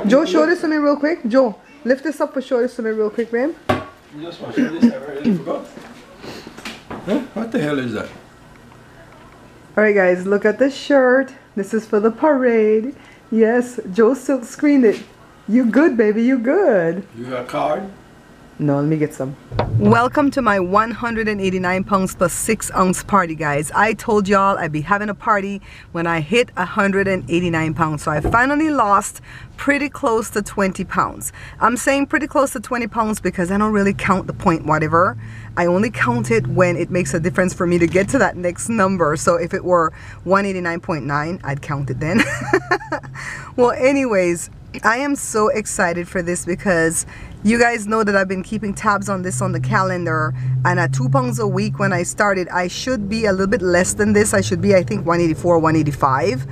Joe, show this to me real quick. Joe, lift this up for show this to me real quick, babe. You just want to show this? I already forgot. Huh? What the hell is that? Alright guys, look at the shirt. This is for the parade. Yes, Joe silk screened it. You good, baby, you good. You got a card? No, let me get some. Welcome to my 189 pounds plus 6 ounce party, guys. I told y'all I'd be having a party when I hit 189 pounds. So I finally lost pretty close to 20 pounds. I'm saying pretty close to 20 pounds because I don't really count the point whatever. I only count it when it makes a difference for me to get to that next number. So if it were 189.9, I'd count it then. Well, anyways, I am so excited for this because you guys know that I've been keeping tabs on this on the calendar, and at 2 pounds a week when I started, I should be a little bit less than this. I should be, I think, 184, 185,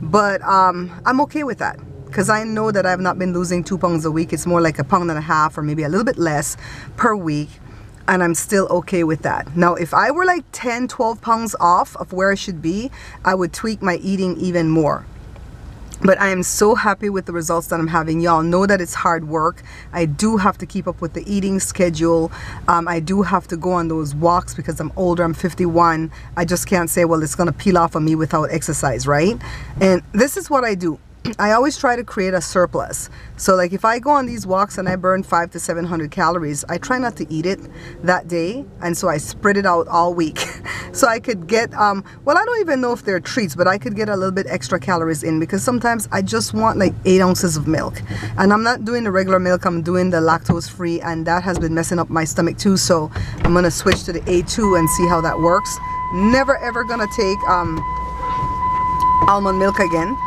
but I'm okay with that because I know that I've not been losing 2 pounds a week. It's more like 1.5 pounds or maybe a little bit less per week, and I'm still okay with that. Now, if I were like 10, 12 pounds off of where I should be, I would tweak my eating even more. But I am so happy with the results that I'm having. Y'all know that it's hard work. I do have to keep up with the eating schedule. I do have to go on those walks because I'm older, I'm 51. I just can't say, well, it's gonna peel off of me without exercise, right? And this is what I do. I always try to create a surplus. So like if I go on these walks and I burn 500 to 700 calories, I try not to eat it that day, and so I spread it out all week. So I could get, well, I don't even know if they're treats, but I could get a little bit extra calories in because sometimes I just want like 8 ounces of milk. And I'm not doing the regular milk, I'm doing the lactose free, and that has been messing up my stomach too. So I'm gonna switch to the A2 and see how that works. Never ever gonna take almond milk again.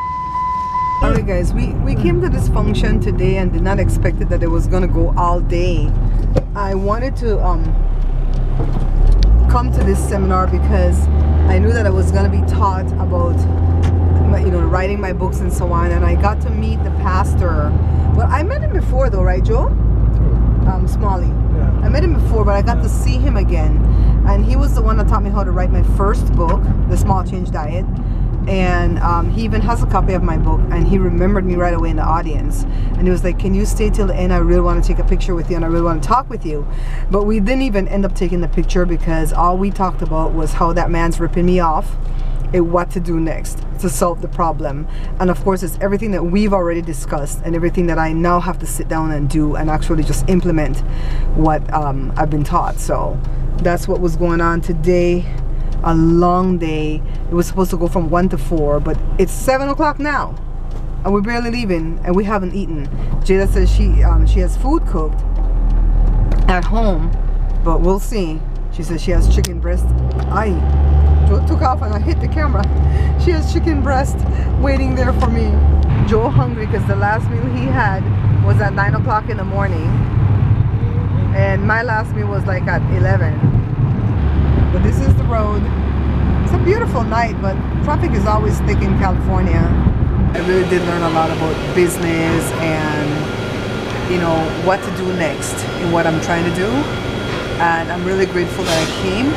Alright guys, we came to this function today and did not expect it that it was gonna go all day. I wanted to come to this seminar because I knew that I was gonna be taught about, you know, writing my books and so on, and I got to meet the pastor. Well, I met him before though, right, Joe? Smalley. Yeah. I met him before, but I got to see him again, and he was the one that taught me how to write my first book, The Small Change Diet. And he even has a copy of my book, and he remembered me right away in the audience, and he was like, can you stay till the end? I really want to take a picture with you and I really want to talk with you. But we didn't even end up taking the picture because all we talked about was how that man's ripping me off and what to do next to solve the problem. And of course it's everything that we've already discussed and everything that I now have to sit down and do and actually just implement what I've been taught. So that's what was going on today. A long day. It was supposed to go from 1 to 4, but it's 7 o'clock now and we're barely leaving and we haven't eaten. Jada says she has food cooked at home, but we'll see. She says she has chicken breast. Joe took off and I hit the camera. She has chicken breast waiting there for me. Joe hungry because the last meal he had was at 9 o'clock in the morning, and my last meal was like at 11. But this is the road. It's a beautiful night, but traffic is always thick in California. I really did learn a lot about business and, you know, what to do next in what I'm trying to do. And I'm really grateful that I came,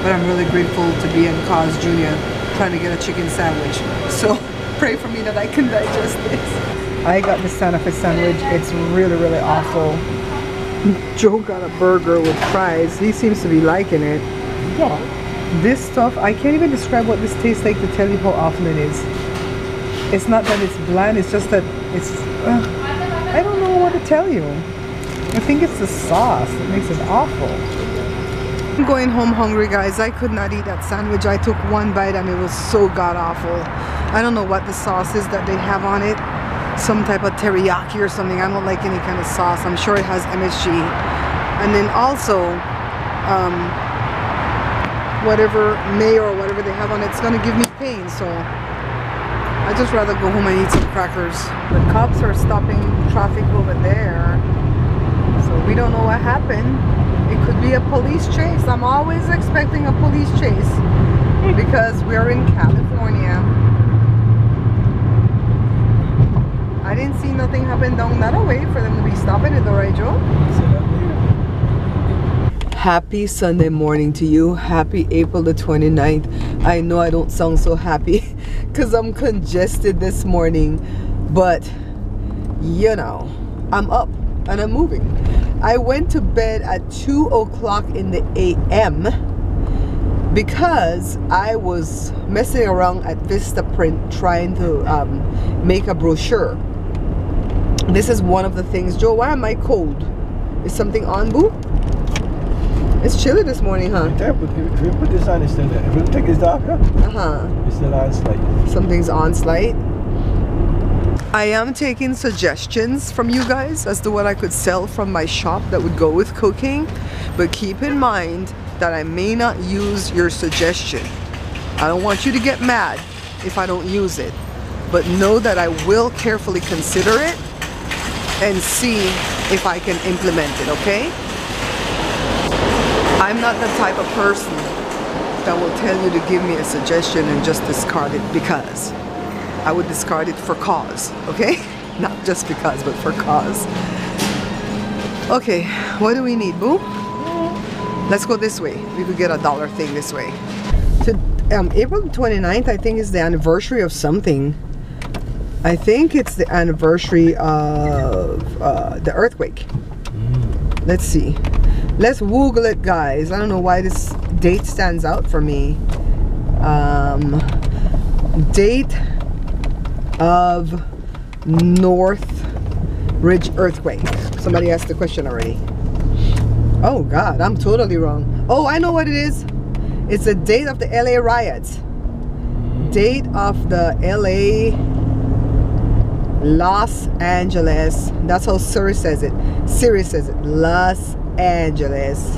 but I'm really grateful to be in Carl's Jr. trying to get a chicken sandwich. So pray for me that I can digest this. I got the Santa Fe sandwich. It's really, really awful. Joe got a burger with fries. He seems to be liking it. Yeah. This stuff, I can't even describe what this tastes like to tell you how awful it is. It's not that it's bland, it's just that it's, I don't know what to tell you. I think it's the sauce that makes it awful. I'm going home hungry, guys. I could not eat that sandwich. I took one bite and it was so god awful. I don't know what the sauce is that they have on it. Some type of teriyaki or something. I don't like any kind of sauce. I'm sure it has MSG. And then also, whatever mayo or whatever they have on it's gonna give me pain, so I'd just rather go home and eat some crackers. The cops are stopping traffic over there, so we don't know what happened. It could be a police chase. I'm always expecting a police chase because we're in California. I didn't see nothing happen down that way for them to be stopping it though, right, Joe? Happy Sunday morning to you. Happy April the 29th. I know I don't sound so happy because I'm congested this morning, but you know, I'm up and I'm moving. I went to bed at 2 o'clock in the a.m. because I was messing around at Vistaprint trying to make a brochure. This is one of the things. Joe, why am I cold? Is something on, boo? It's chilly this morning, huh? If we put this on, it's still there. If we take this off, it's still on slight. Something's on slight. I am taking suggestions from you guys as to what I could sell from my shop that would go with cooking, but keep in mind that I may not use your suggestion. I don't want you to get mad if I don't use it, but know that I will carefully consider it and see if I can implement it, okay? I'm not the type of person that will tell you to give me a suggestion and just discard it because. I would discard it for cause, okay? Not just because, but for cause. Okay, what do we need, boo? Let's go this way. We could get a dollar thing this way. To, April 29th, I think, is the anniversary of something. I think it's the anniversary of the earthquake. Let's see. Let's Google it, guys. I don't know why this date stands out for me. Date of North Ridge earthquake. Somebody asked the question already. Oh God, I'm totally wrong. Oh, I know what it is. It's the date of the LA riots. Date of the LA Los Angeles. That's how Siri says it. Siri says it. Los Angeles.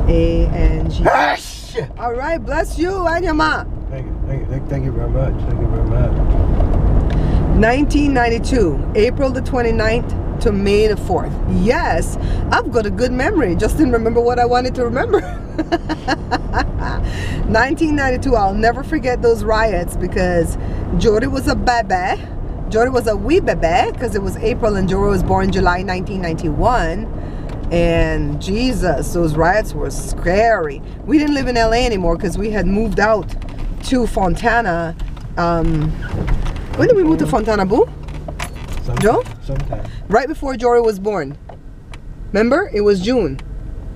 A-N-G. All right, bless you and your mom. Thank you very much. Thank you very much. 1992, April the 29th to May the 4th. Yes, I've got a good memory. Just didn't remember what I wanted to remember. 1992, I'll never forget those riots because Jody was a baby. Jody was a wee baby because it was April and Jody was born July 1991. And Jesus, those riots were scary. We didn't live in LA anymore because we had moved out to Fontana. When did we move to Fontana, boo? Joe? Sometime. Right before Jory was born. Remember? It was June.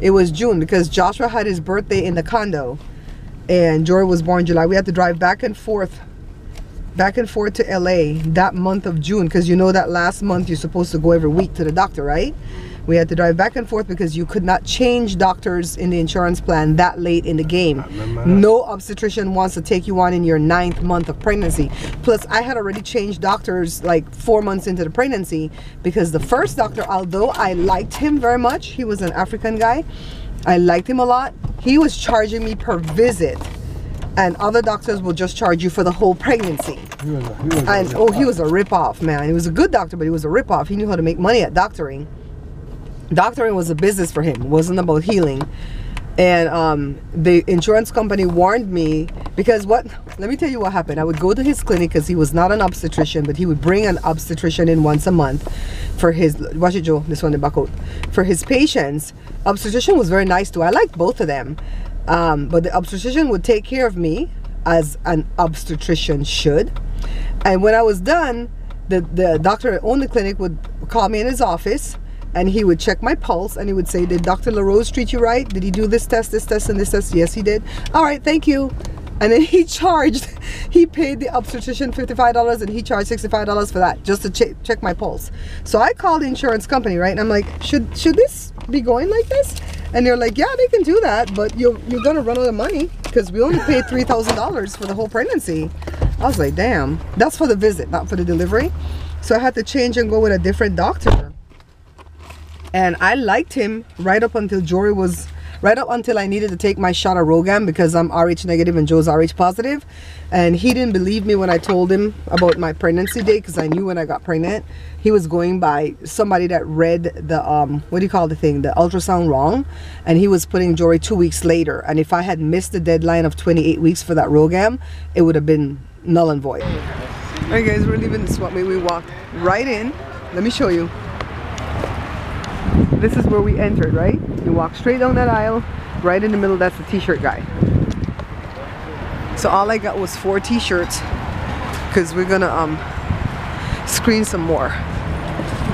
It was June because Joshua had his birthday in the condo. And Jory was born July. We had to drive back and forth to LA that month of June. Because you know that last month you're supposed to go every week to the doctor, right? We had to drive back and forth because you could not change doctors in the insurance plan that late in the game. No obstetrician wants to take you on in your 9th month of pregnancy. Plus, I had already changed doctors like 4 months into the pregnancy because the first doctor, although I liked him very much, he was an African guy. I liked him a lot. He was charging me per visit. And other doctors will just charge you for the whole pregnancy. He was a rip-off, man. He was a good doctor, but he was a rip-off. He knew how to make money at doctoring. Doctoring was a business for him. It wasn't about healing. And the insurance company warned me because let me tell you what happened. I would go to his clinic because he was not an obstetrician, but he would bring an obstetrician in once a month for his, watch it, Joe, this one in back out, for his patients. Obstetrician was very nice too. I liked both of them. But the obstetrician would take care of me as an obstetrician should. And when I was done, the doctor that owned the clinic would call me in his office. And he would check my pulse and he would say, did Dr. LaRose treat you right? Did he do this test, and this test? Yes, he did. All right, thank you. And then he paid the obstetrician $55 and he charged $65 for that, just to check my pulse. So I called the insurance company, right? And I'm like, should this be going like this? And they're like, yeah, they can do that, but you're gonna run out of money because we only paid $3,000 for the whole pregnancy. I was like, damn, that's for the visit, not for the delivery. So I had to change and go with a different doctor. And I liked him right up until I needed to take my shot of Rogam because I'm Rh negative and Joe's Rh positive. And he didn't believe me when I told him about my pregnancy date because I knew when I got pregnant. He was going by somebody that read the, what do you call the thing, the ultrasound wrong. And he was putting Jory 2 weeks later. And if I had missed the deadline of 28 weeks for that Rogam, it would have been null and void. All right, guys, we're leaving the swap meet. We walked right in. Let me show you. This is where we entered, right? You walk straight down that aisle, right in the middle, that's the t-shirt guy. So all I got was 4 t-shirts because we're gonna screen some more.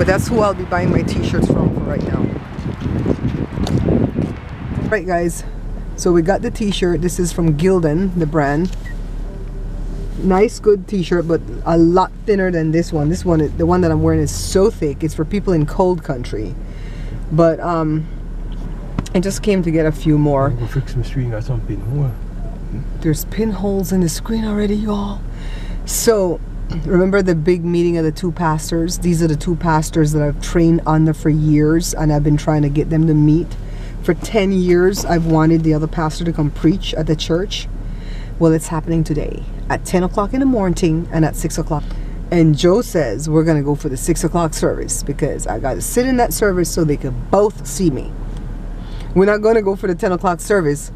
But that's who I'll be buying my t-shirts from for right now. Right guys, so we got the t-shirt. This is from Gildan, the brand. Nice good t-shirt, but a lot thinner than this one. This one, the one that I'm wearing, is so thick. It's for people in cold country. But I just came to get a few more. Go fix my screen, got some pinhole. There's pinholes in the screen already, y'all. So remember the big meeting of the two pastors? These are the two pastors that I've trained under for years, and I've been trying to get them to meet. For 10 years, I've wanted the other pastor to come preach at the church. Well, it's happening today at 10 o'clock in the morning and at 6 o'clock. And Joe says we're going to go for the 6 o'clock service because I got to sit in that service so they can both see me. We're not going to go for the 10 o'clock service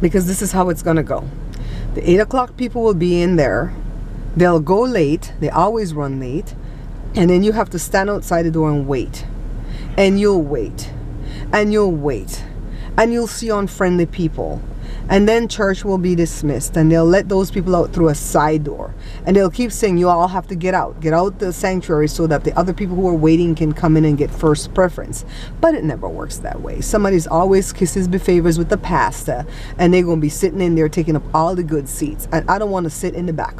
because this is how it's going to go. The 8 o'clock people will be in there. They'll go late. They always run late. And then you have to stand outside the door and wait. And you'll wait. And you'll wait. And you'll see unfriendly people. And then church will be dismissed, and they'll let those people out through a side door, and they'll keep saying you all have to get out the sanctuary so that the other people who are waiting can come in and get first preference. But it never works that way. Somebody's always kisses be favors with the pastor, and they're going to be sitting in there taking up all the good seats, and I don't want to sit in the back.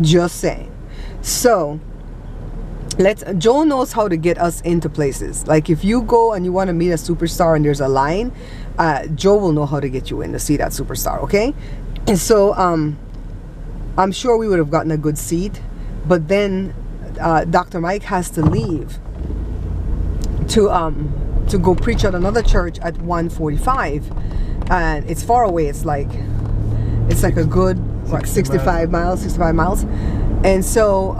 Just saying. So Joel knows how to get us into places. Like if you go and you want to meet a superstar and there's a line, Joe will know how to get you in to see that superstar, okay? And so I'm sure we would have gotten a good seat, but then Dr. Mike has to leave to go preach at another church at 1:45, and it's far away. It's like a good what, 65 miles. And so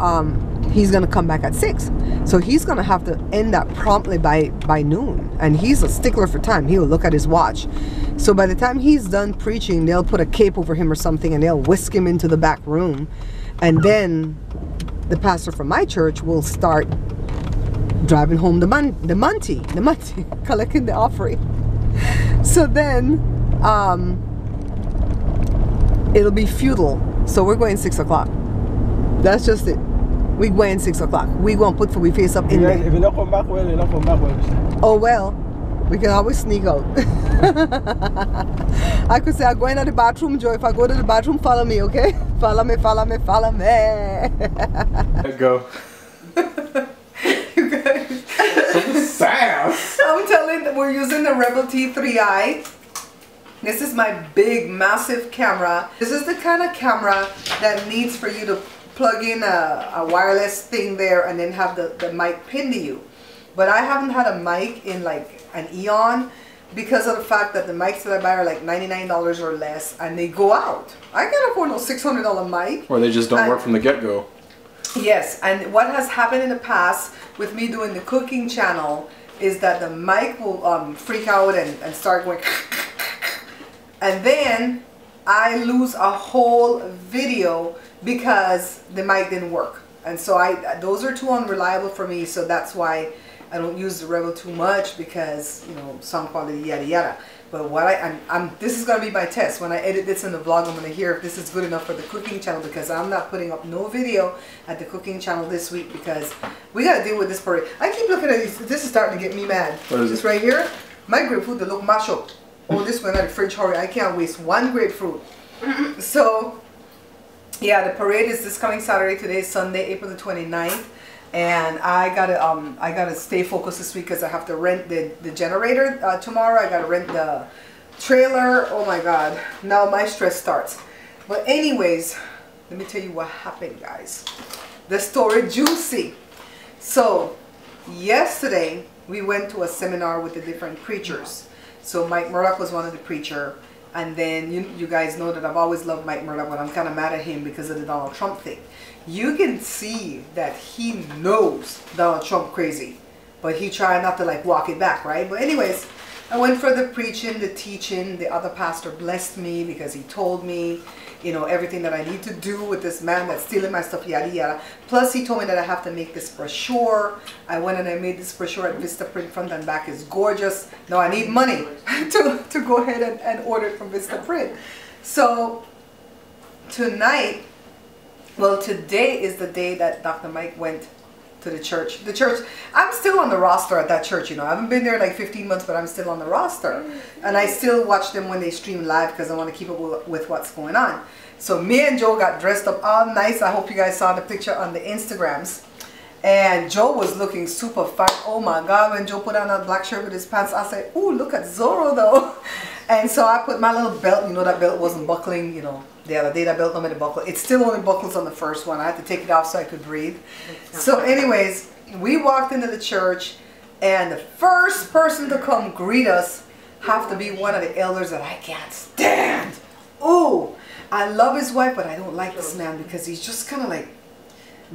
he's gonna come back at 6. So he's gonna have to end that promptly by noon. And he's a stickler for time. He'll look at his watch. So by the time he's done preaching, they'll put a cape over him or something, and they'll whisk him into the back room. And then the pastor from my church will start driving home the money, collecting the offering. So then it'll be futile. So we're going 6 o'clock. That's just it. We going 6 o'clock. We gonna put we face up in there. If you don't come back well, you don't come back well. Oh well, we can always sneak out. I could say I'm going to the bathroom, Joe. If I go to the bathroom, follow me, okay? Follow me, follow me, follow me. Let go. You guys. Some sass. I'm telling you, we're using the Rebel T3i. This is my big, massive camera. This is the kind of camera that needs for you to plug in a wireless thing there and then have the mic pinned to you. But I haven't had a mic in like an eon because of the fact that the mics that I buy are like $99 or less and they go out. I can't afford no $600 mic. Or they just don't work from the get-go. Yes, and what has happened in the past with me doing the cooking channel is that the mic will freak out and start going and then I lose a whole video because the mic didn't work. And so those are too unreliable for me, so that's why I don't use the Rebel too much, because you know, sound quality, yada yada. But what this is gonna be my test. When I edit this in the vlog, I'm gonna hear if this is good enough for the cooking channel, because I'm not putting up no video at the cooking channel this week because we gotta deal with this parade. I keep looking at these. This is starting to get me mad. What is this it? right here? My grapefruit, they look mash up. Oh, this went out of the fridge. Hurry! I can't waste one grapefruit. So yeah, the parade is this coming Saturday. Today is Sunday, April the 29th. And I gotta stay focused this week because I have to rent the generator tomorrow. I gotta rent the trailer. Oh my God, now my stress starts. But anyways, let me tell you what happened, guys. The story juicy. So yesterday we went to a seminar with the different preachers. So Mike Murdoch was one of the preachers. And then you guys know that I've always loved Mike Murdoch, but I'm kind of mad at him because of the Donald Trump thing. You can see that he knows Donald Trump crazy, but he tried not to like walk it back, right? But anyways, I went for the preaching, the teaching. The other pastor blessed me because he told me, you know, everything that I need to do with this man that's stealing my stuff, yada yada. Plus he told me that I have to make this brochure. I went and I made this brochure at Vista Print. Front and back is gorgeous. Now I need money to go ahead and order it from Vista Print. So tonight, well, today is the day that Dr. Mike went to the church. The church, I'm still on the roster at that church, you know. I haven't been there like 15 months, but I'm still on the roster. And I still watch them when they stream live because I want to keep up with what's going on. So me and Joe got dressed up all nice. I hope you guys saw the picture on the Instagrams. And Joe was looking super fine. Oh my God, when Joe put on that black shirt with his pants, I said, ooh, look at Zorro though. And so I put my little belt, you know, that belt wasn't buckling, you know, the other day that belt don't make it buckle. It still only buckles on the first one. I had to take it off so I could breathe. So anyways, we walked into the church and the first person to come greet us have to be one of the elders that I can't stand. Ooh, I love his wife, but I don't like this man because he's just kind of like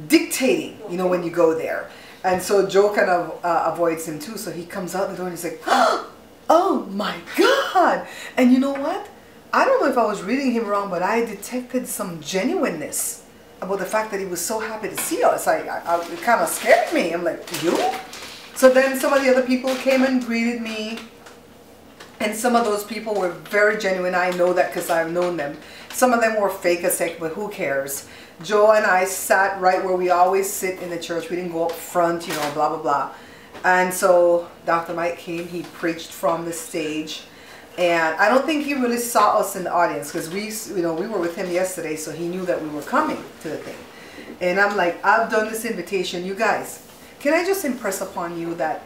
dictating, you know, when you go there. And so Joe kind of avoids him too. So he comes out the door and he's like, oh my God. And you know what? I don't know if I was reading him wrong, but I detected some genuineness about the fact that he was so happy to see us. It kind of scared me. I'm like, you? So then some of the other people came and greeted me. And some of those people were very genuine. I know that because I've known them. Some of them were fake as heck, but who cares? Joe and I sat right where we always sit in the church. We didn't go up front, you know, blah, blah, blah. And so Dr. Mike came. He preached from the stage. And I don't think he really saw us in the audience because we were with him yesterday, so he knew that we were coming to the thing. And I'm like, I've done this invitation. You guys, can I just impress upon you that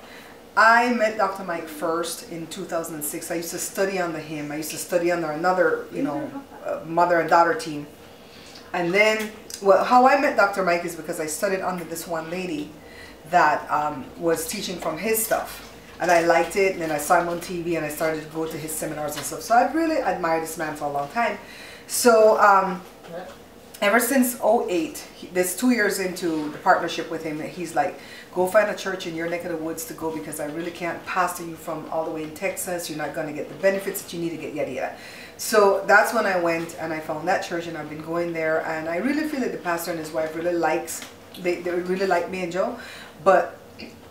I met Dr. Mike first in 2006. I used to study under him. I used to study under another, you know, mother and daughter team. And then, well, how I met Dr. Mike is because I studied under this one lady that was teaching from his stuff. And I liked it, and then I saw him on TV, and I started to go to his seminars and stuff. So I've really admired this man for a long time. So ever since 2008, this 2 years into the partnership with him, he's like, go find a church in your neck of the woods to go because I really can't pastor you from all the way in Texas. You're not going to get the benefits that you need to get, yada, yada. So that's when I went and I found that church, and I've been going there. And I really feel that the pastor and his wife really they really like me and Joe. But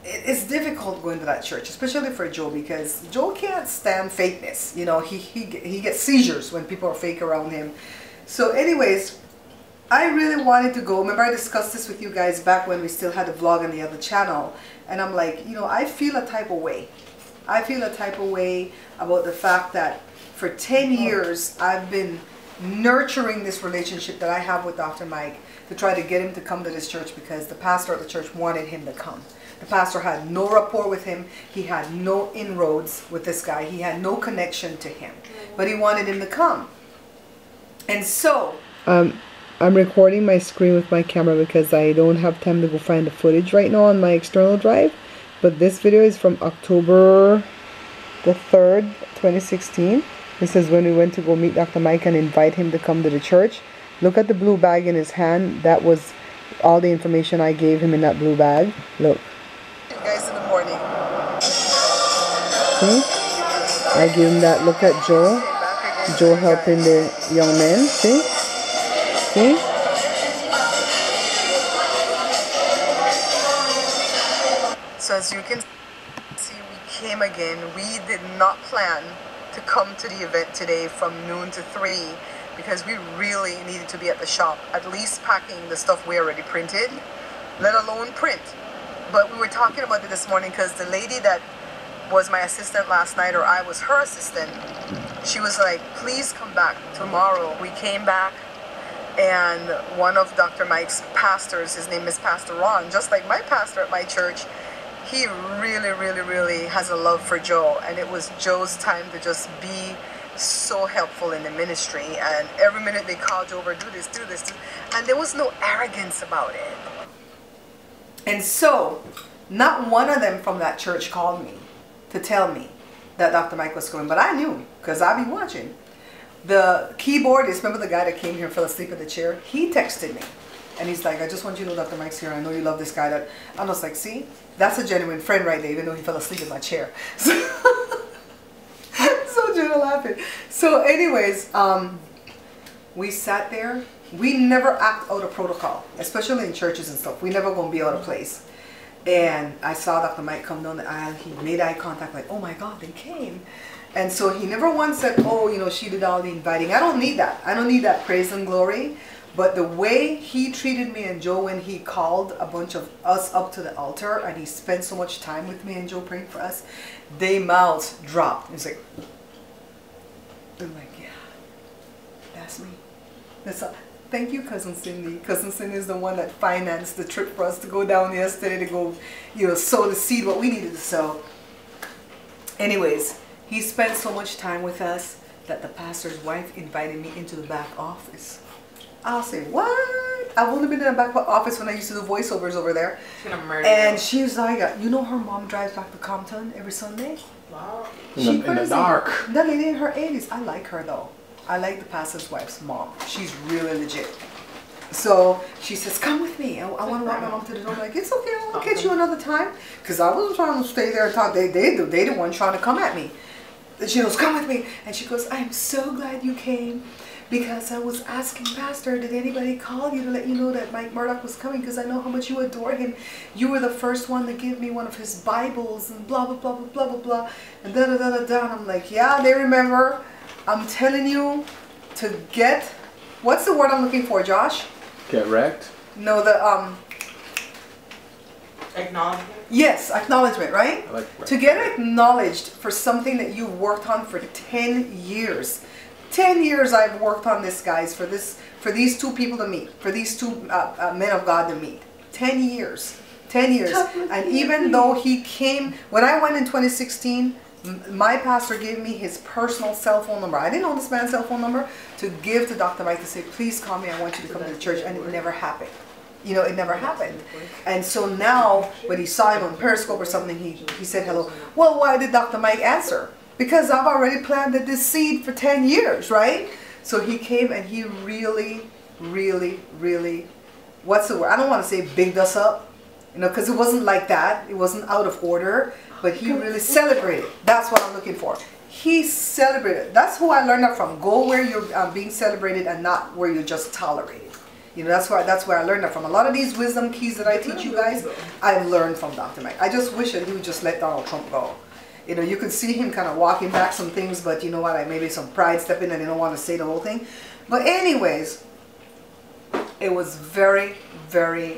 it's difficult going to that church, especially for Joe, because Joe can't stand fakeness. You know, he gets seizures when people are fake around him. So anyways, I really wanted to go. Remember I discussed this with you guys back when we still had a vlog on the other channel. And I'm like, you know, I feel a type of way. I feel a type of way about the fact that for 10 years I've been nurturing this relationship that I have with Dr. Mike to try to get him to come to this church because the pastor at the church wanted him to come. The pastor had no rapport with him. He had no inroads with this guy. He had no connection to him. But he wanted him to come. And so I'm recording my screen with my camera because I don't have time to go find the footage right now on my external drive. But this video is from October the 3rd, 2016. This is when we went to go meet Dr. Mike and invite him to come to the church. Look at the blue bag in his hand. That was all the information I gave him in that blue bag. Look. Guys, in the morning. See? I gave him that. Look at Joe. Joe helping the young man. See? See? So as you can see, we came again. We did not plan to come to the event today from noon to 3 because we really needed to be at the shop, at least packing the stuff we already printed, let alone print. But we were talking about it this morning because the lady that was my assistant last night, or I was her assistant, she was like, please come back tomorrow. We came back, and one of Dr. Mike's pastors, his name is Pastor Ron, just like my pastor at my church, he really, really, really has a love for Joe. And it was Joe's time to just be so helpful in the ministry. And every minute they called Joe over, do this, do this, do this. And there was no arrogance about it. And so, not one of them from that church called me to tell me that Dr. Mike was going. But I knew, because I've been watching. The keyboardist, remember the guy that came here and fell asleep in the chair? He texted me. And he's like, I just want you to know Dr. Mike's here. I know you love this guy. I was like, see? That's a genuine friend right there, even though he fell asleep in my chair. So Jenna laughing. So anyways, we sat there. We never act out of protocol, especially in churches and stuff. We never gonna be out of place. And I saw Dr. Mike come down the aisle. He made eye contact like, oh my God, they came. And so he never once said, oh, you know, she did all the inviting. I don't need that. I don't need that praise and glory. But the way he treated me and Joe when he called a bunch of us up to the altar and he spent so much time with me and Joe praying for us, their mouths dropped. It's like, I'm like, yeah, that's me. That's all. Thank you, Cousin Cindy. Cousin Cindy is the one that financed the trip for us to go down yesterday to go, sow the seed, what we needed to sow. Anyways, he spent so much time with us that the pastor's wife invited me into the back office. I'll say, what? I've only been in the back office when I used to do voiceovers over there. She's gonna murder and you. she's like, her mom drives back to Compton every Sunday. Wow. In the dark. That lady in her 80s. I like her though. I like the pastor's wife's mom. She's really legit. So she says, come with me. I want to walk my mom to the door. I'm like, it's okay. I'll catch you another time. Because I wasn't trying to stay there and talk. They the one trying to come at me. And she goes, come with me. And she goes, I'm so glad you came. Because I was asking Pastor, did anybody call you to let you know that Mike Murdoch was coming? Because I know how much you adore him. You were the first one to give me one of his Bibles and blah, blah, blah, blah, blah, blah, blah. And da-da-da-da-da. And I'm like, yeah, they remember. I'm telling you to get, what's the word I'm looking for, Josh? Get wrecked? No, the, Acknowledgement? yes, acknowledgement, right? I like To get acknowledged for something that you've worked on for 10 years. 10 years I've worked on this, guys, for these two people to meet, for these two men of God to meet. 10 years. 10 years. And even though he came, when I went in 2016, my pastor gave me his personal cell phone number. I didn't know this man's cell phone number to give to Dr. Mike to say, please call me, I want you to come to the church. And it never happened. It never happened. And so now, when he saw him on Periscope or something, he said hello. Well, why did Dr. Mike answer? Because I've already planted this seed for 10 years, right? So he came and he really, really, really, what's the word? I don't want to say bigged us up, because it wasn't like that. It wasn't out of order, but he really celebrated. That's what I'm looking for. He celebrated. That's who I learned that from. Go where you're being celebrated and not where you're just tolerated. That's where I learned that from. A lot of these wisdom keys that I teach you guys, I've learned from Dr. Mike. I just wish that he would just let Donald Trump go. You could see him kind of walking back some things, but you know what, maybe some pride step in and they don't want to say the whole thing. But anyways, it was very, very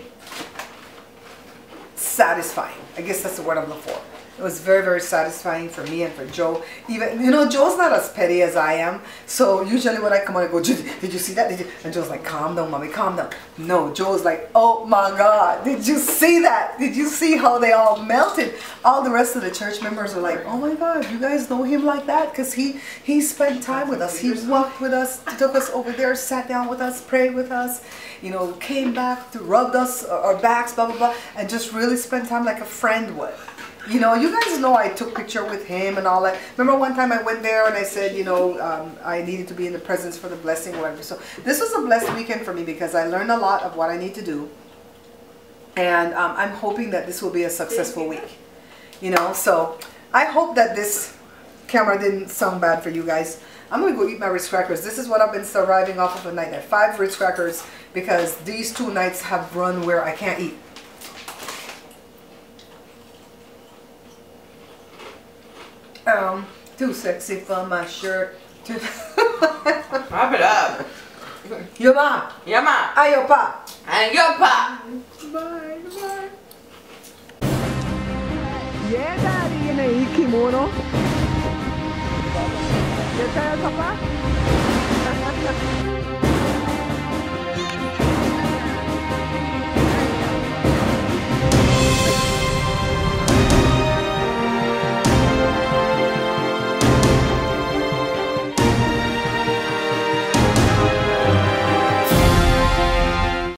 satisfying. I guess that's the word I'm looking for. It was very, very satisfying for me and for Joe. Even, Joe's not as petty as I am. So usually when I come on, I go, did you see that? And Joe's like, calm down, mommy, calm down. No, Joe's like, oh my God, did you see that? Did you see how they all melted? All the rest of the church members are like, oh my God, you guys know him like that? Because he spent time with us. He walked with us, took us over there, sat down with us, prayed with us, came back, rubbed us, our backs, blah, blah, blah, and just really spent time like a friend would. You guys know I took picture with him and all that. Remember one time I went there and I said, I needed to be in the presence for the blessing or whatever. So this was a blessed weekend for me because I learned a lot of what I need to do. And I'm hoping that this will be a successful week. So I hope that this camera didn't sound bad for you guys. I'm going to go eat my Ritz crackers. This is what I've been surviving off of a night. I had 5 Ritz crackers because these 2 nights have run where I can't eat. Too sexy for my shirt. Wrap it up. Yo ma. Yeah, ma. Ayo pa. And your pa. Bye. Bye. Yeah, daddy, in a kimono. You tell papa?